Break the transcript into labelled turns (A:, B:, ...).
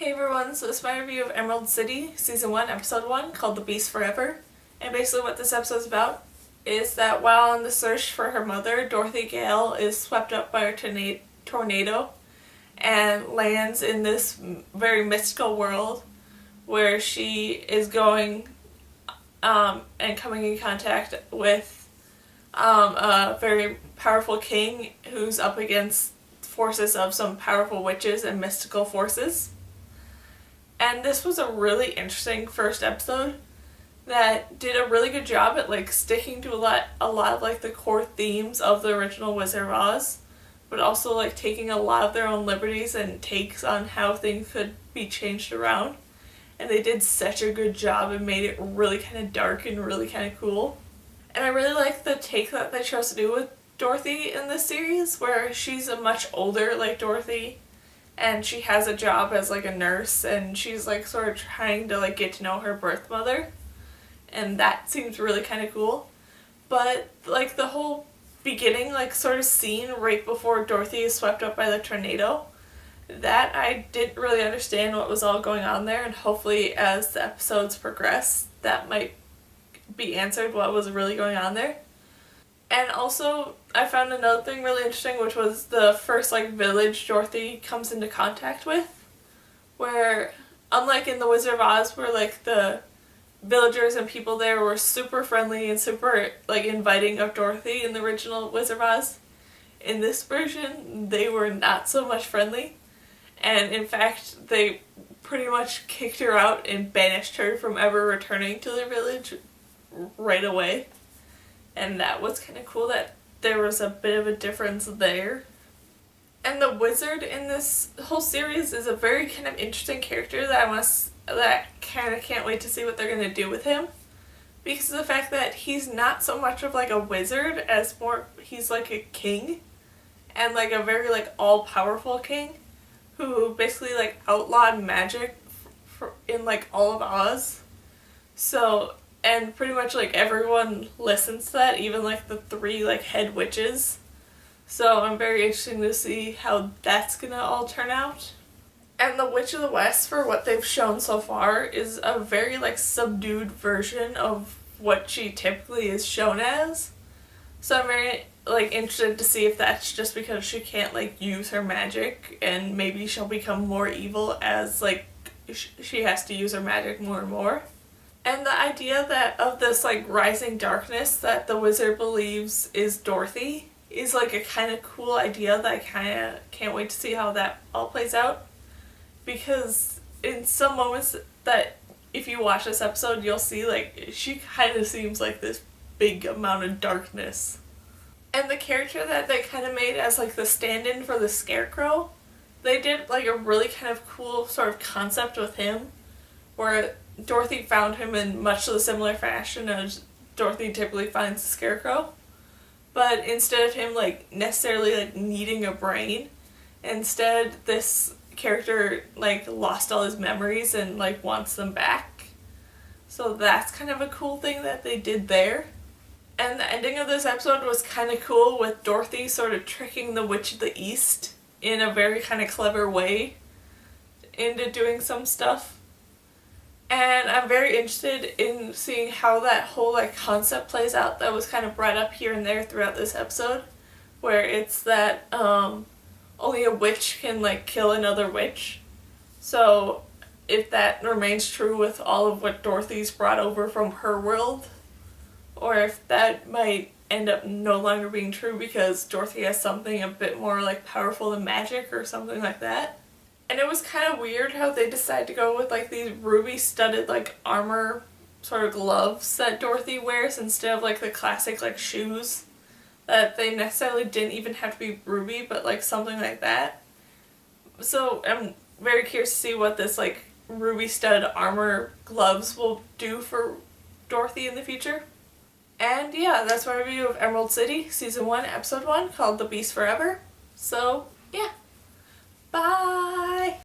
A: Hey everyone, so this is my review of Emerald City, Season 1, Episode 1, called The Beast Forever. And basically what this episode is about is that while on the search for her mother, Dorothy Gale is swept up by a tornado and lands in this very mystical world where she is going and coming in contact with a very powerful king who's up against forces of some powerful witches and mystical forces. And this was a really interesting first episode that did a really good job at sticking to a lot of the core themes of the original Wizard of Oz, but also taking a lot of their own liberties and takes on how things could be changed around. And they did such a good job and made it really kind of dark and really kind of cool. And I really like the take that they chose to do with Dorothy in this series, where she's a much older Dorothy, and she has a job as a nurse, and she's sort of trying to get to know her birth mother, and that seems really kind of cool. But the whole beginning sort of scene right before Dorothy is swept up by the tornado, that I didn't really understand what was all going on there, and hopefully as the episodes progress that might be answered what was really going on there. And also, I found another thing really interesting, which was the first village Dorothy comes into contact with, where unlike in the Wizard of Oz, where the villagers and people there were super friendly and super inviting of Dorothy in the original Wizard of Oz, in this version they were not so much friendly, and in fact they pretty much kicked her out and banished her from ever returning to the village right away. And that was kind of cool that there was a bit of a difference there. And the wizard in this whole series is a very kind of interesting character that kind of can't wait to see what they're going to do with him. Because of the fact that he's not so much of a wizard as more he's a king. And a very all-powerful king who basically outlawed magic in all of Oz. So, and pretty much everyone listens to that, even the three head witches. So I'm very interested to see how that's gonna all turn out. And the Witch of the West, for what they've shown so far, is a very subdued version of what she typically is shown as. So I'm very interested to see if that's just because she can't use her magic, and maybe she'll become more evil as she has to use her magic more and more. And the idea that of this rising darkness that the wizard believes is Dorothy is a kind of cool idea that I kind of can't wait to see how that all plays out. Because in some moments that if you watch this episode you'll see she kind of seems this big amount of darkness. And the character that they kind of made as the stand-in for the Scarecrow, they did a really kind of cool sort of concept with him, where Dorothy found him in much the similar fashion as Dorothy typically finds the Scarecrow. But instead of him necessarily needing a brain, instead this character lost all his memories and wants them back. So that's kind of a cool thing that they did there. And the ending of this episode was kind of cool, with Dorothy sort of tricking the Witch of the East in a very kind of clever way into doing some stuff. And I'm very interested in seeing how that whole concept plays out that was kind of brought up here and there throughout this episode, where it's that only a witch can kill another witch. So if that remains true with all of what Dorothy's brought over from her world, or if that might end up no longer being true because Dorothy has something a bit more powerful than magic or something like that. And it was kind of weird how they decided to go with these ruby-studded armor sort of gloves that Dorothy wears instead of the classic shoes that they necessarily didn't even have to be ruby, but something like that. So I'm very curious to see what this ruby-studded armor gloves will do for Dorothy in the future. And yeah, that's my review of Emerald City, Season 1, Episode 1, called The Beast Forever. So, yeah. Bye!